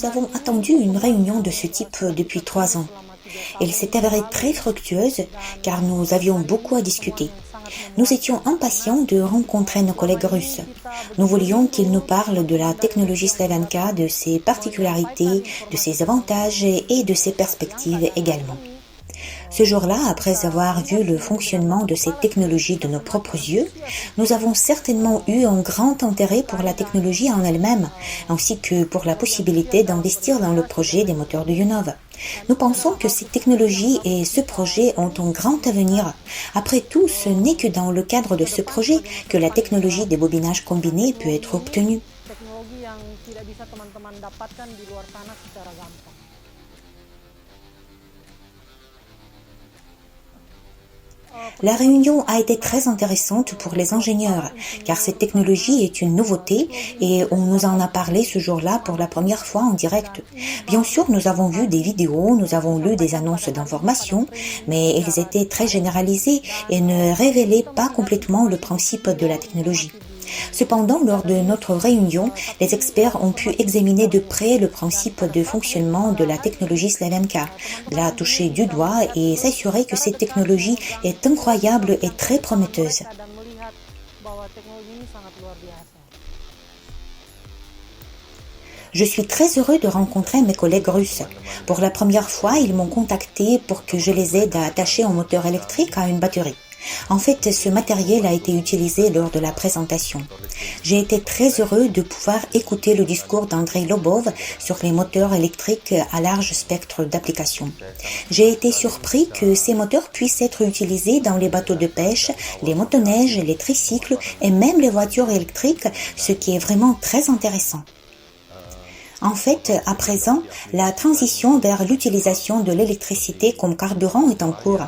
nous avons attendu une réunion de ce type depuis 3 ans. Elle s'est avérée très fructueuse car nous avions beaucoup à discuter. Nous étions impatients de rencontrer nos collègues russes. Nous voulions qu'ils nous parlent de la technologie Slavyanka, de ses particularités, de ses avantages et de ses perspectives également. Ce jour-là, après avoir vu le fonctionnement de cette technologie de nos propres yeux, nous avons certainement eu un grand intérêt pour la technologie en elle-même, ainsi que pour la possibilité d'investir dans le projet des moteurs de Yunov. Nous pensons que cette technologie et ce projet ont un grand avenir. Après tout, ce n'est que dans le cadre de ce projet que la technologie des bobinages combinés peut être obtenue. La réunion a été très intéressante pour les ingénieurs, car cette technologie est une nouveauté et on nous en a parlé ce jour-là pour la première fois en direct. Bien sûr, nous avons vu des vidéos, nous avons lu des annonces d'information, mais elles étaient très généralisées et ne révélaient pas complètement le principe de la technologie. Cependant, lors de notre réunion, les experts ont pu examiner de près le principe de fonctionnement de la technologie Slavyanka, la toucher du doigt et s'assurer que cette technologie est incroyable et très prometteuse. Je suis très heureux de rencontrer mes collègues russes. Pour la première fois, ils m'ont contacté pour que je les aide à attacher un moteur électrique à une batterie. En fait, ce matériel a été utilisé lors de la présentation. J'ai été très heureux de pouvoir écouter le discours d'Andrei Lobov sur les moteurs électriques à large spectre d'application. J'ai été surpris que ces moteurs puissent être utilisés dans les bateaux de pêche, les motoneiges, les tricycles et même les voitures électriques, ce qui est vraiment très intéressant. En fait, à présent, la transition vers l'utilisation de l'électricité comme carburant est en cours.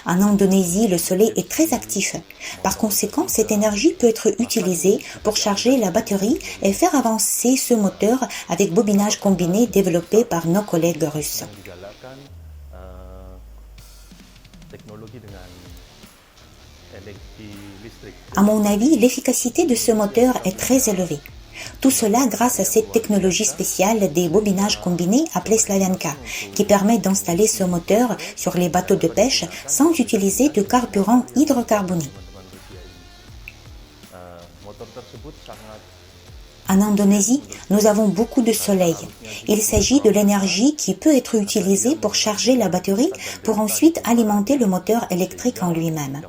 En Indonésie, le soleil est très actif. Par conséquent, cette énergie peut être utilisée pour charger la batterie et faire avancer ce moteur avec bobinage combiné développé par nos collègues russes. À mon avis, l'efficacité de ce moteur est très élevée. Tout cela grâce à cette technologie spéciale des bobinages combinés appelée Slavyanka, qui permet d'installer ce moteur sur les bateaux de pêche sans utiliser de carburant hydrocarboné. En Indonésie, nous avons beaucoup de soleil. Il s'agit de l'énergie qui peut être utilisée pour charger la batterie pour ensuite alimenter le moteur électrique en lui-même.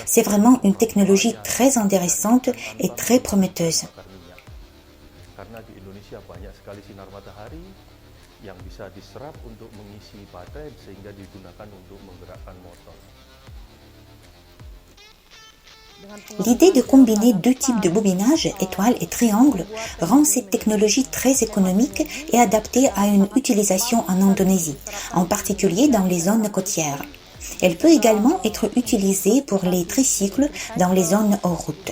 C'est vraiment une technologie très intéressante et très prometteuse. Karena di Indonesia banyak sekali sinar matahari yang bisa diserap untuk mengisi baterai sehingga digunakan untuk menggerakkan motor. L'idée de combiner deux types de bobinage, étoile et triangle, rend cette technologie très économique et adaptée à une utilisation en Indonésie, en particulier dans les zones côtières. Elle peut également être utilisée pour les tricycles dans les zones hors route.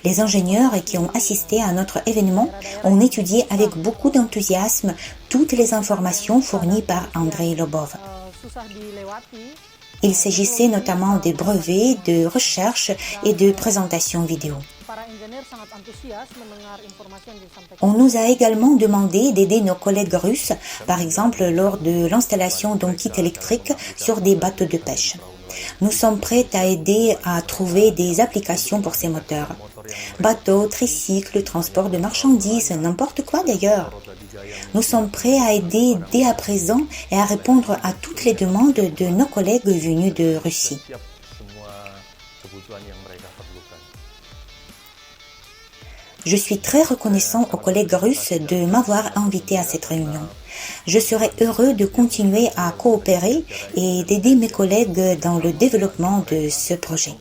Les ingénieurs qui ont assisté à notre événement ont étudié avec beaucoup d'enthousiasme toutes les informations fournies par Andrei Lobov. Il s'agissait notamment des brevets, de recherches et de présentations vidéo. On nous a également demandé d'aider nos collègues russes, par exemple lors de l'installation d'un kit électrique sur des bateaux de pêche. Nous sommes prêts à aider à trouver des applications pour ces moteurs. Bateaux, tricycles, transport de marchandises, n'importe quoi d'ailleurs. Nous sommes prêts à aider dès à présent et à répondre à toutes les demandes de nos collègues venus de Russie. Je suis très reconnaissant aux collègues russes de m'avoir invité à cette réunion. Je serai heureux de continuer à coopérer et d'aider mes collègues dans le développement de ce projet.